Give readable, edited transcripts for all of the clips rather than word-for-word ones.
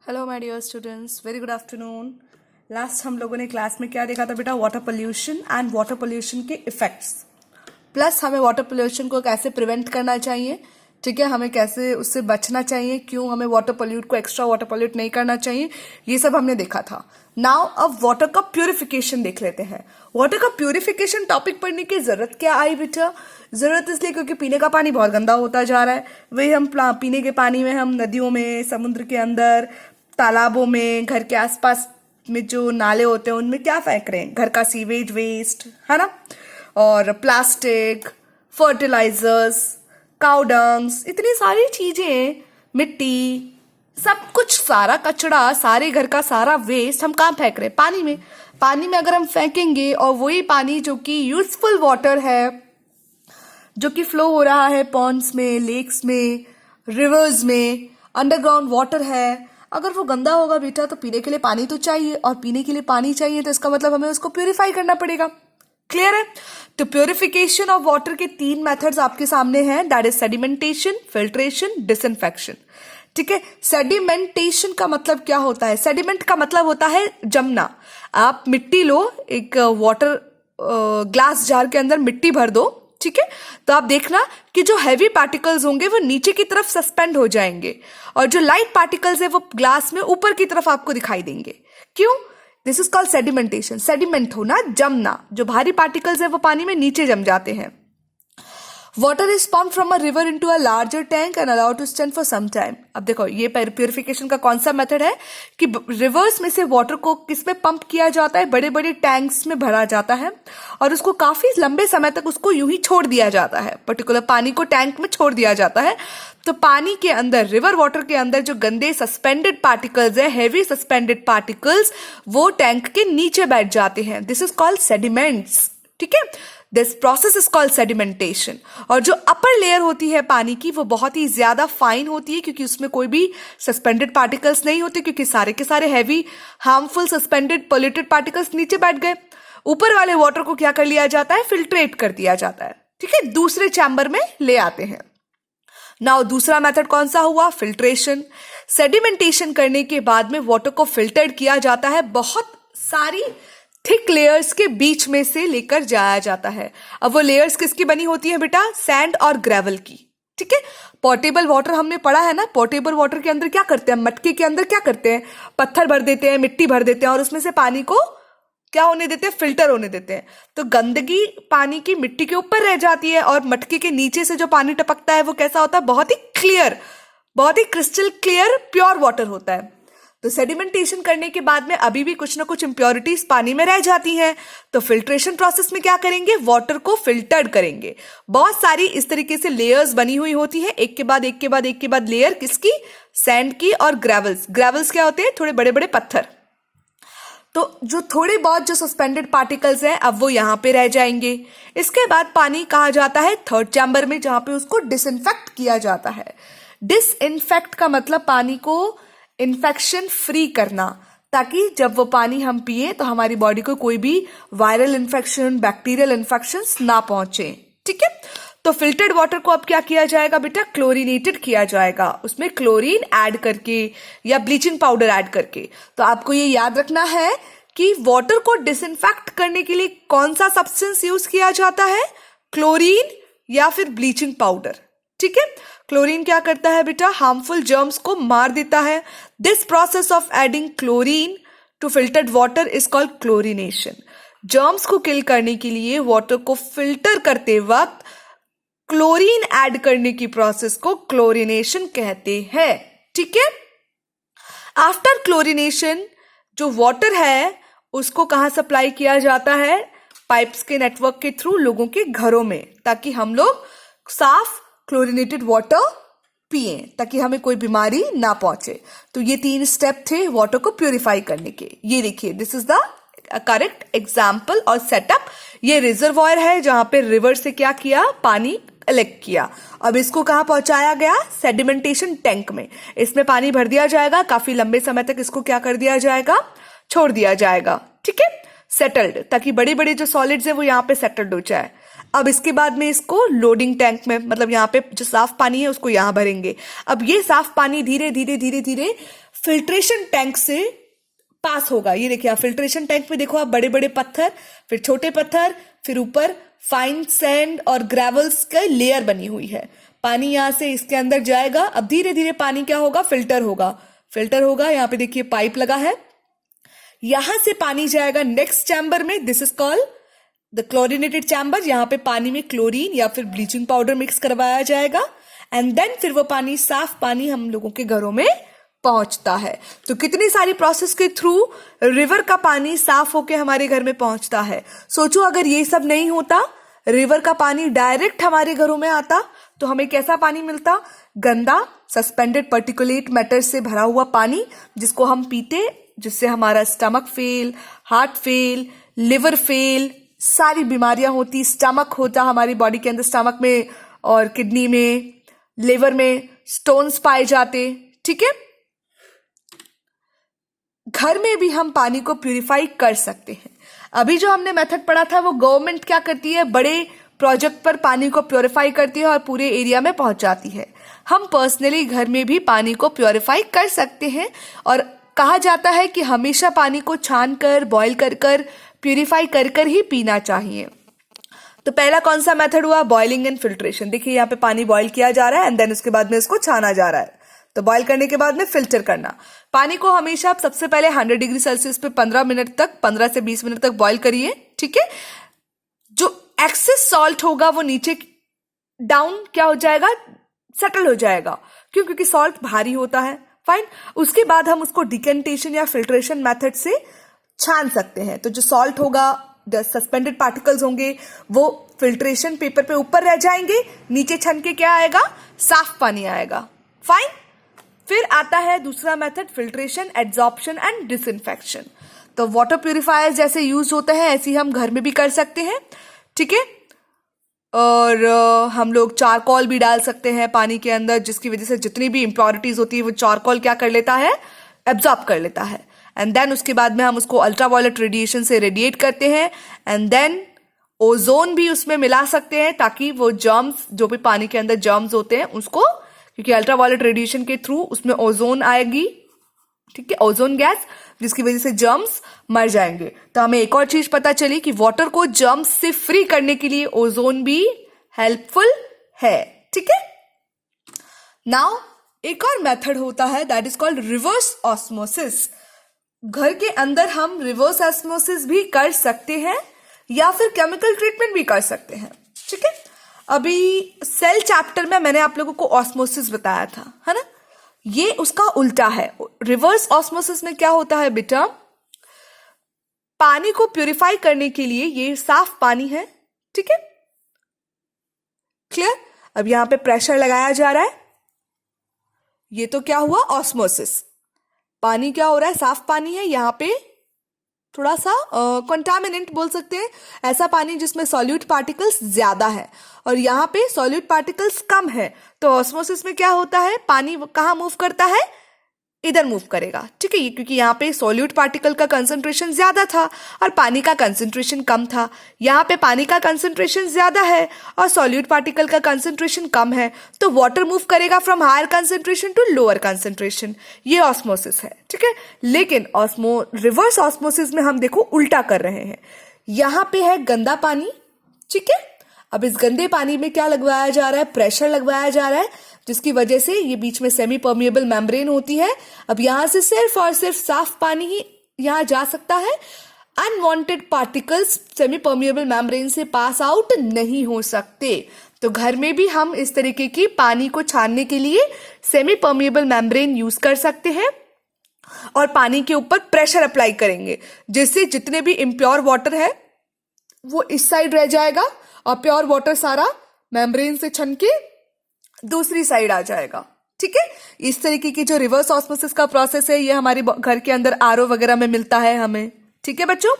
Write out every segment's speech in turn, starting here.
Hello my dear students, very good afternoon. Last हम लोगों ने क्लास में क्या देखा था बेटा? Water pollution and water pollution के इफेक्ट्स, प्लस हमें वाटर पोल्यूशन को कैसे प्रिवेंट करना चाहिए, ठीक है, हमें कैसे उससे बचना चाहिए, क्यों हमें वाटर पोल्यूट को एक्स्ट्रा वाटर पोल्यूट नहीं करना चाहिए, ये सब हमने देखा था। नाउ अब वाटर का प्यूरिफिकेशन देख लेते हैं। वाटर का प्यूरिफिकेशन टॉपिक पढ़ने की जरूरत क्या आई बेटा? जरूरत इसलिए क्योंकि पीने का पानी बहुत गंदा होता जा रहा है। वही हम पीने के पानी में हम नदियों में, समुद्र के अंदर, तालाबों में, घर के आसपास में जो नाले होते हैं उनमें क्या फेंक रहे हैं? घर का सीवेज वेस्ट, है ना, और प्लास्टिक, फर्टिलाइजर्स, काउ डंग्स, इतनी सारी चीजें, मिट्टी, सब कुछ, सारा कचड़ा, सारे घर का सारा वेस्ट हम कहाँ फेंक रहे हैं? पानी में। पानी में अगर हम फेंकेंगे और वही पानी जो कि यूजफुल वाटर है, जो कि फ्लो हो रहा है पॉन्ड्स में, लेक्स में, रिवर्स में, अंडरग्राउंड वाटर है, अगर वो गंदा होगा बेटा तो पीने के लिए पानी तो चाहिए, और पीने के लिए पानी चाहिए तो इसका मतलब हमें उसको प्यूरिफाई करना पड़ेगा। क्लियर है? तो प्यूरिफिकेशन ऑफ वाटर के 3 मेथड्स आपके सामने हैं, that is sedimentation, filtration, disinfection. ठीक है, सेडिमेंटेशन का मतलब क्या होता है? सेडिमेंट का मतलब होता है जमना। आप मिट्टी लो, एक वाटर ग्लास जार के अंदर मिट्टी भर दो, ठीक है, तो आप देखना कि जो हैवी पार्टिकल्स होंगे वो नीचे की तरफ सस्पेंड हो जाएंगे, और जो लाइट पार्टिकल्स है वो ग्लास में ऊपर की तरफ आपको दिखाई देंगे। क्यों? This is called sedimentation. Sediment होना, जमना, जो भारी पार्टिकल्स है वो पानी में नीचे जम जाते हैं। Water is pumped from a river into a larger tank and allowed to stand for some time. अब देखो, ये प्यूरिफिकेशन का कौन सा मेथड है कि रिवर्स में से वाटर को किस में पंप किया जाता है? बड़े बड़े टैंक्स में भरा जाता है, और उसको काफी लंबे समय तक उसको यूं ही छोड़ दिया जाता है। पर्टिकुलर पानी को टैंक में छोड़ दिया जाता है, तो पानी के अंदर, रिवर वाटर के अंदर जो गंदे सस्पेंडेड पार्टिकल्स है, हेवी सस्पेंडेड पार्टिकल्स, वो टैंक के नीचे बैठ जाते हैं। This is called sediments. ठीक है, this process is called sedimentation. और जो अपर लेयर होती है पानी की, वो बहुत ही ज्यादा फाइन होती है, क्योंकि उसमें कोई भी सस्पेंडेड पार्टिकल्स नहीं होते, क्योंकि सारे के सारे heavy harmful suspended polluted particles नीचे बैठ गए। ऊपर वाले वाटर को क्या कर लिया जाता है? फिल्ट्रेट कर दिया जाता है। ठीक है, दूसरे चैम्बर में ले आते हैं। नाउ दूसरा मेथड कौन सा हुआ? फिल्ट्रेशन। सेडिमेंटेशन करने के बाद में वाटर को फिल्टर्ड किया जाता है, बहुत सारी थिक लेयर्स के बीच में से लेकर जाया जाता है। अब वो लेयर्स किसकी बनी होती है बेटा? सैंड और ग्रेवल की। ठीक है, पोर्टेबल वाटर हमने पढ़ा है ना। पोर्टेबल वाटर के अंदर क्या करते हैं? मटके के अंदर क्या करते हैं? पत्थर भर देते हैं, मिट्टी भर देते हैं, और उसमें से पानी को क्या होने देते हैं? फिल्टर होने देते हैं। तो गंदगी पानी की मिट्टी के ऊपर रह जाती है, और मटके के नीचे से जो पानी टपकता है वो कैसा होता है? बहुत ही क्लियर, बहुत ही क्रिस्टल क्लियर प्योर वाटर होता है। तो सेडिमेंटेशन करने के बाद में अभी भी कुछ ना कुछ इंप्योरिटीज पानी में रह जाती हैं, तो फिल्ट्रेशन प्रोसेस में क्या करेंगे? वाटर को फिल्टर्ड करेंगे। बहुत सारी इस तरीके से लेयर्स बनी हुई होती है, एक के बाद एक के बाद एक के बाद लेयर, किसकी? सैंड की और ग्रेवल्स। ग्रेवल्स क्या होते हैं? थोड़े बड़े बड़े पत्थर। तो जो थोड़े बहुत जो सस्पेंडेड पार्टिकल्स हैं, अब वो यहां पे रह जाएंगे। इसके बाद पानी कहा जाता है थर्ड चैम्बर में, जहां पे उसको डिसइंफेक्ट किया जाता है। डिसइंफेक्ट का मतलब पानी को इन्फेक्शन फ्री करना, ताकि जब वो पानी हम पिए तो हमारी बॉडी को कोई भी वायरल इन्फेक्शन, बैक्टीरियल इन्फेक्शन ना पहुंचे। ठीक है, तो फिल्टर्ड वाटर को अब क्या किया जाएगा बेटा? क्लोरीनेटेड किया जाएगा, उसमें क्लोरीन ऐड करके या ब्लीचिंग पाउडर ऐड करके। तो आपको ये याद रखना है कि वाटर को डिसइंफेक्ट करने के लिए कौन सा सब्सटेंस यूज किया जाता है? क्लोरीन या फिर ब्लीचिंग पाउडर। ठीक है, क्लोरीन क्या करता है बेटा? हार्मफुल जर्म्स को मार देता है। This process of adding chlorine to filtered water is called chlorination. Germs को किल करने के लिए वाटर को फिल्टर करते वक्त क्लोरीन ऐड करने की प्रोसेस को क्लोरीनेशन कहते हैं। ठीक है, आफ्टर क्लोरीनेशन जो वाटर है उसको कहां सप्लाई किया जाता है? पाइप्स के नेटवर्क के थ्रू लोगों के घरों में, ताकि हम लोग साफ क्लोरीनेटेड वाटर पिए, ताकि हमें कोई बीमारी ना पहुंचे। तो ये 3 स्टेप थे वाटर को प्यूरिफाई करने के। ये देखिए, this is the correct example और सेटअप। ये रिजर्वॉयर है जहां पे रिवर से क्या किया? पानी कलेक्ट किया। अब इसको कहां पहुंचाया गया? सेडिमेंटेशन टैंक में। इसमें पानी भर दिया जाएगा, काफी लंबे समय तक इसको क्या कर दिया जाएगा? छोड़ दिया जाएगा। ठीक है, सेटल्ड, ताकि बड़े बड़े जो सॉलिड्स है वो यहाँ पे सेटल्ड हो जाए। अब इसके बाद में इसको लोडिंग टैंक में, मतलब यहाँ पे जो साफ पानी है उसको यहाँ भरेंगे। अब ये साफ पानी धीरे धीरे धीरे धीरे फिल्ट्रेशन टैंक से पास होगा। ये देखिए आप फिल्ट्रेशन टैंक में देखो आप बड़े बड़े पत्थर, फिर छोटे पत्थर, फिर ऊपर फाइन सैंड और ग्रेवल्स का लेयर बनी हुई है। पानी यहाँ से इसके अंदर जाएगा। अब धीरे धीरे पानी क्या होगा, फिल्टर होगा, फिल्टर होगा। यहाँ पे देखिए पाइप लगा है, यहां से पानी जाएगा नेक्स्ट चैम्बर में। This is called the chlorinated chamber. यहाँ पे पानी में क्लोरीन या फिर ब्लीचिंग पाउडर मिक्स करवाया जाएगा एंड देन फिर वो पानी, साफ पानी हम लोगों के घरों में पहुंचता है। तो कितनी सारी प्रोसेस के थ्रू रिवर का पानी साफ होके हमारे घर में पहुंचता है। सोचो अगर ये सब नहीं होता, रिवर का पानी डायरेक्ट हमारे घरों में आता तो हमें कैसा पानी मिलता, गंदा सस्पेंडेड पर्टिकुलेट मैटर से भरा हुआ पानी जिसको हम पीते, जिससे हमारा stomach fail, heart fail, liver fail, सारी बीमारियां होती। स्टमक होता हमारी बॉडी के अंदर, स्टमक में और किडनी में, लिवर में स्टोन्स पाए जाते। ठीक है, घर में भी हम पानी को प्यूरिफाई कर सकते हैं। अभी जो हमने मेथड पढ़ा था वो गवर्नमेंट क्या करती है, बड़े प्रोजेक्ट पर पानी को प्योरीफाई करती है और पूरे एरिया में पहुंचाती है। हम पर्सनली घर में भी पानी को प्योरीफाई कर सकते हैं और कहा जाता है कि हमेशा पानी को छान कर, बॉईल कर कर, प्यूरिफाई कर कर ही पीना चाहिए। तो पहला कौन सा मेथड हुआ, बॉइलिंग एंड फिल्ट्रेशन। देखिए यहाँ पे पानी बॉईल किया जा रहा है एंड देन उसके बाद में इसको छाना जा रहा है। तो बॉईल करने के बाद में फिल्टर करना। पानी को हमेशा आप सबसे पहले 100 डिग्री सेल्सियस पे 15 मिनट तक, 15 से 20 मिनट तक बॉईल करिए। ठीक है, जो एक्सेस सॉल्ट होगा वो नीचे डाउन क्या हो जाएगा, सेटल हो जाएगा। क्यों, क्योंकि सॉल्ट भारी होता है। फाइन, उसके बाद हम उसको डिकेंटेशन या फिल्ट्रेशन मेथड से छान सकते हैं। तो जो सॉल्ट होगा, सस्पेंडेड पार्टिकल्स होंगे, वो फिल्ट्रेशन पेपर पे ऊपर रह जाएंगे, नीचे छन के क्या आएगा, साफ पानी आएगा। फाइन, फिर आता है दूसरा method, filtration, adsorption and disinfection. तो वाटर प्यूरिफायर जैसे यूज होते हैं ऐसे ही हम घर में भी कर सकते हैं। ठीक है, और हम लोग चारकोल भी डाल सकते हैं पानी के अंदर, जिसकी वजह से जितनी भी इंप्योरिटीज होती है वो चारकोल क्या कर लेता है, एब्जॉर्ब कर लेता है। एंड देन उसके बाद में हम उसको अल्ट्रावायलेट रेडिएशन से रेडिएट करते हैं एंड देन ओजोन भी उसमें मिला सकते हैं ताकि वो जर्म्स, जो भी पानी के अंदर जर्म्स होते हैं उसको, क्योंकि अल्ट्रावायलेट रेडिएशन के थ्रू उसमें ओजोन आएगी। ठीक है, ओजोन गैस, जिसकी वजह से जर्म्स मर जाएंगे। तो हमें एक और चीज पता चली कि वाटर को जर्म्स से फ्री करने के लिए ओजोन भी हेल्पफुल है। ठीक है, नाउ एक और मेथड होता है that is called reverse osmosis. घर के अंदर हम रिवर्स ऑस्मोसिस भी कर सकते हैं या फिर केमिकल ट्रीटमेंट भी कर सकते हैं। ठीक है, अभी सेल चैप्टर में मैंने आप लोगों को ऑस्मोसिस बताया था, है ना, ये उसका उल्टा है। रिवर्स ऑस्मोसिस में क्या होता है बेटा, पानी को प्यूरिफाई करने के लिए ये साफ पानी है। ठीक है, क्लियर। अब यहां पे प्रेशर लगाया जा रहा है, ये तो क्या हुआ, ऑस्मोसिस। पानी क्या हो रहा है, साफ पानी है, यहाँ पे थोड़ा सा कंटामिनेंट बोल सकते हैं, ऐसा पानी जिसमें सॉल्यूट पार्टिकल्स ज्यादा है और यहाँ पे सॉल्यूट पार्टिकल्स कम है। तो ऑस्मोसिस में क्या होता है, पानी कहाँ मूव करता है, इधर मूव करेगा। ठीक है, क्योंकि यहाँ पे सॉल्यूट पार्टिकल का कंसंट्रेशन ज्यादा था और पानी का कंसंट्रेशन कम था। यहाँ पे पानी का कंसंट्रेशन ज्यादा है और सॉल्यूट पार्टिकल का कंसंट्रेशन कम है, तो वाटर मूव करेगा from higher concentration to lower concentration. ये ऑस्मोसिस है। ठीक है, लेकिन रिवर्स ऑस्मोसिस में हम देखो उल्टा कर रहे हैं। यहाँ पे है गंदा पानी। ठीक है, अब इस गंदे पानी में क्या लगवाया जा रहा है, प्रेशर लगवाया जा रहा है, जिसकी वजह से ये बीच में सेमी परमिएबल मेम्ब्रेन होती है। अब यहां से सिर्फ और सिर्फ साफ पानी ही यहां जा सकता है, unwanted particles semi permeable membrane से पास आउट नहीं हो सकते। तो घर में भी हम इस तरीके की पानी को छानने के लिए सेमी परमिएबल मेम्ब्रेन यूज कर सकते हैं और पानी के ऊपर प्रेशर अप्लाई करेंगे, जिससे जितने भी इम्प्योर वाटर है वो इस साइड रह जाएगा और प्योर वाटर सारा मेम्ब्रेन से छन के दूसरी साइड आ जाएगा। ठीक है, इस तरीके की जो रिवर्स ऑस्मोसिस का प्रोसेस है ये हमारे घर के अंदर आरओ वगैरह में मिलता है हमें। ठीक है बच्चों,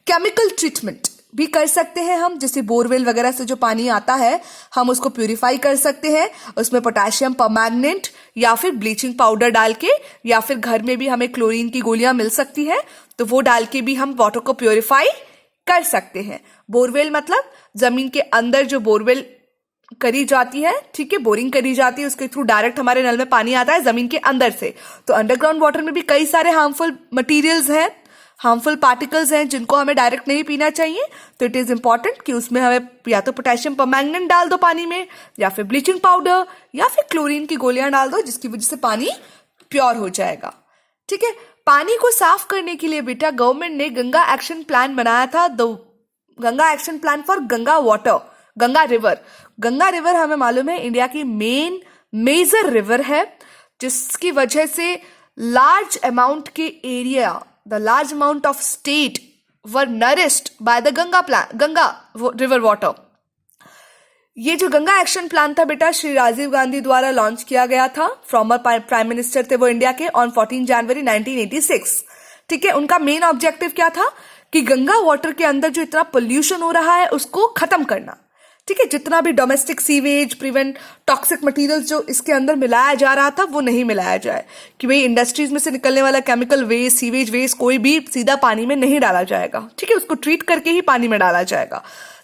केमिकल ट्रीटमेंट भी कर सकते हैं हम, जैसे बोरवेल वगैरह से जो पानी आता है हम उसको प्यूरिफाई कर सकते हैं, उसमें पोटेशियम परमैंगनेट या फिर ब्लीचिंग पाउडर डाल के, या फिर घर में भी हमें क्लोरीन की गोलियां मिल सकती है तो वो डाल के भी हम वाटर को प्यूरिफाई कर सकते हैं। बोरवेल मतलब जमीन के अंदर जो बोरवेल करी जाती है, ठीक है, बोरिंग करी जाती है, उसके थ्रू डायरेक्ट हमारे नल में पानी आता है जमीन के अंदर से। तो अंडरग्राउंड वाटर में भी कई सारे हार्मफुल मटेरियल्स हैं, हार्मफुल पार्टिकल्स हैं जिनको हमें डायरेक्ट नहीं पीना चाहिए। तो इट इज इंपॉर्टेंट कि उसमें हमें या तो पोटेशियम परमैंगनेट डाल दो पानी में, या फिर ब्लीचिंग पाउडर, या फिर क्लोरीन की गोलियां डाल दो, जिसकी वजह से पानी प्योर हो जाएगा। ठीक है, पानी को साफ करने के लिए बेटा गवर्नमेंट ने गंगा एक्शन प्लान बनाया था, the Ganga action plan for Ganga water, Ganga river. Ganga river हमें मालूम है इंडिया की मेजर रिवर है, जिसकी वजह से लार्ज अमाउंट के area, the large amount of state were nourished by the Ganga river water. ये जो गंगा एक्शन प्लान था बेटा श्री राजीव गांधी द्वारा लॉन्च किया गया था, फॉर्मर प्राइम मिनिस्टर थे वो इंडिया के, ऑन 14 जनवरी 1986। ठीक है, उनका मेन ऑब्जेक्टिव क्या था कि गंगा वाटर के अंदर जो इतना पोल्यूशन हो रहा है उसको खत्म करना। ठीक है, जितना भी domestic sewage, prevent toxic materials जो इसके अंदर मिलाया जा रहा था वो नहीं मिलाया जाए, कि भाई इंडस्ट्रीज में से निकलने वाला केमिकल वेस्ट, सीवेज वेस्ट कोई भी सीधा पानी में नहीं डाला जाएगा। ठीक है, उसको ट्रीट करके ही पानी में डाला जाएगा।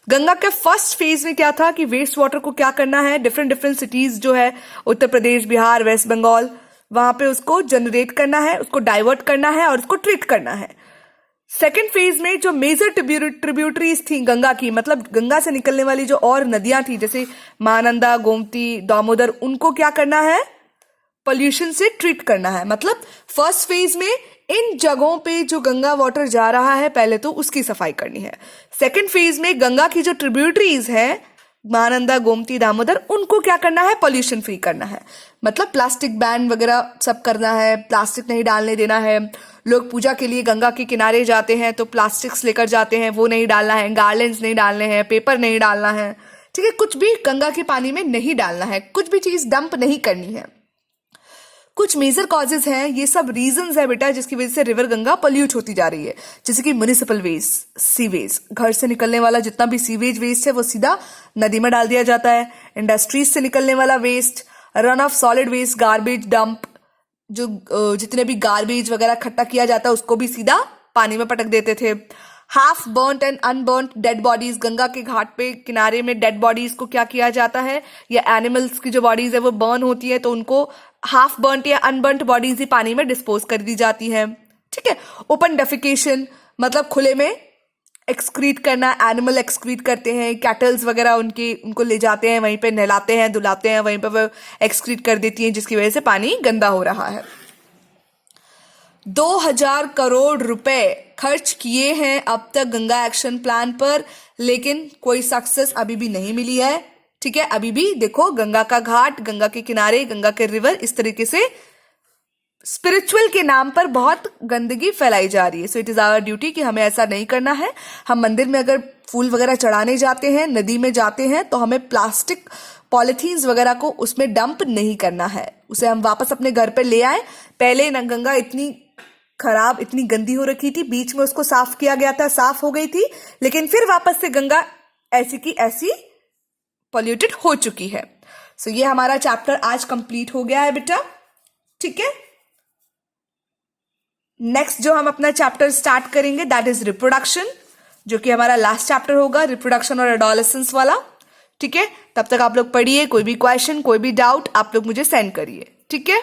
गंगा के फर्स्ट फेज में क्या था कि वेस्ट वाटर को क्या करना है, डिफरेंट सिटीज जो है उत्तर प्रदेश, बिहार, वेस्ट बंगाल, वहां पे उसको जनरेट करना है, उसको डाइवर्ट करना है और उसको ट्रीट करना है। सेकेंड फेज में जो मेजर ट्रिब्यूटरीज थी गंगा की, मतलब गंगा से निकलने वाली जो और नदियां थी जैसे महानंदा, गोमती, दामोदर, उनको क्या करना है, पोल्यूशन से ट्रीट करना है। मतलब फर्स्ट फेज में इन जगहों पे जो गंगा वाटर जा रहा है पहले तो उसकी सफाई करनी है। सेकेंड फेज में गंगा की जो ट्रिब्यूटरीज है, महानंदा, गोमती, दामोदर, उनको क्या करना है, पोल्यूशन फ्री करना है। मतलब प्लास्टिक बैन वगैरह सब करना है, प्लास्टिक नहीं डालने देना है। लोग पूजा के लिए गंगा के किनारे जाते हैं तो प्लास्टिक्स लेकर जाते हैं, वो नहीं डालना है, गार्लेंड्स नहीं डालने हैं, पेपर नहीं डालना है। ठीक है, कुछ भी गंगा के पानी में नहीं डालना है, कुछ भी चीज डंप नहीं करनी है। कुछ मेजर कॉजेज हैं, ये सब रीजंस है बेटा जिसकी वजह से रिवर गंगा पोल्यूट होती जा रही है, जैसे कि म्युनिसिपल वेस्ट, सीवेज, घर से निकलने वाला जितना भी सीवेज वेस्ट है वो सीधा नदी में डाल दिया जाता है। इंडस्ट्रीज से निकलने वाला waste, run off solid waste, garbage dump, जो जितने भी गार्बेज वगैरह इकट्ठा किया जाता है उसको भी सीधा पानी में पटक देते थे। Half burnt and unburnt dead bodies, Ganga के घाट पे किनारे में डेड बॉडीज को क्या किया जाता है, या एनिमल्स की जो बॉडीज है वो बर्न होती है तो उनको हाफ बर्न्ट या अनबर्न्ट बॉडीज ही पानी में डिस्पोज कर दी जाती है। ठीक है, ओपन डेफिकेशन मतलब खुले में एक्सक्रीट करना, एनिमल एक्सक्रीट करते हैं, कैटल्स वगैरह उनको ले जाते हैं, वहीं पे नहलाते हैं, धुलाते हैं, वहीं पे वो एक्सक्रीट कर देती हैं, जिसकी वजह से पानी गंदा हो रहा है। 2000 करोड़ रुपए खर्च किए हैं अब तक गंगा एक्शन प्लान पर, लेकिन कोई सक्सेस अभी भी नहीं मिली है। ठीक है, अभी भी देखो गंगा का घाट, गंगा के किनारे, गंगा के रिवर, इस तरीके से स्पिरिचुअल के नाम पर बहुत गंदगी फैलाई जा रही है। So it is our duty कि हमें ऐसा नहीं करना है। हम मंदिर में अगर फूल वगैरह चढ़ाने जाते हैं, नदी में जाते हैं, तो हमें प्लास्टिक पॉलिथीन्स वगैरह को उसमें डंप नहीं करना है, उसे हम वापस अपने घर पे ले आए। पहले ना गंगा इतनी खराब, इतनी गंदी हो रखी थी, बीच में उसको साफ किया गया था, साफ हो गई थी, लेकिन फिर वापस से गंगा ऐसी की ऐसी पॉल्यूटेड हो चुकी है। सो ये हमारा चैप्टर आज कंप्लीट हो गया है बेटा। ठीक है, नेक्स्ट जो हम अपना चैप्टर स्टार्ट करेंगे दैट इज रिप्रोडक्शन, जो कि हमारा लास्ट चैप्टर होगा, रिप्रोडक्शन और एडोलेसेंस वाला। ठीक है, तब तक आप लोग पढ़िए, कोई भी क्वेश्चन, कोई भी डाउट आप लोग मुझे सेंड करिए। ठीक है।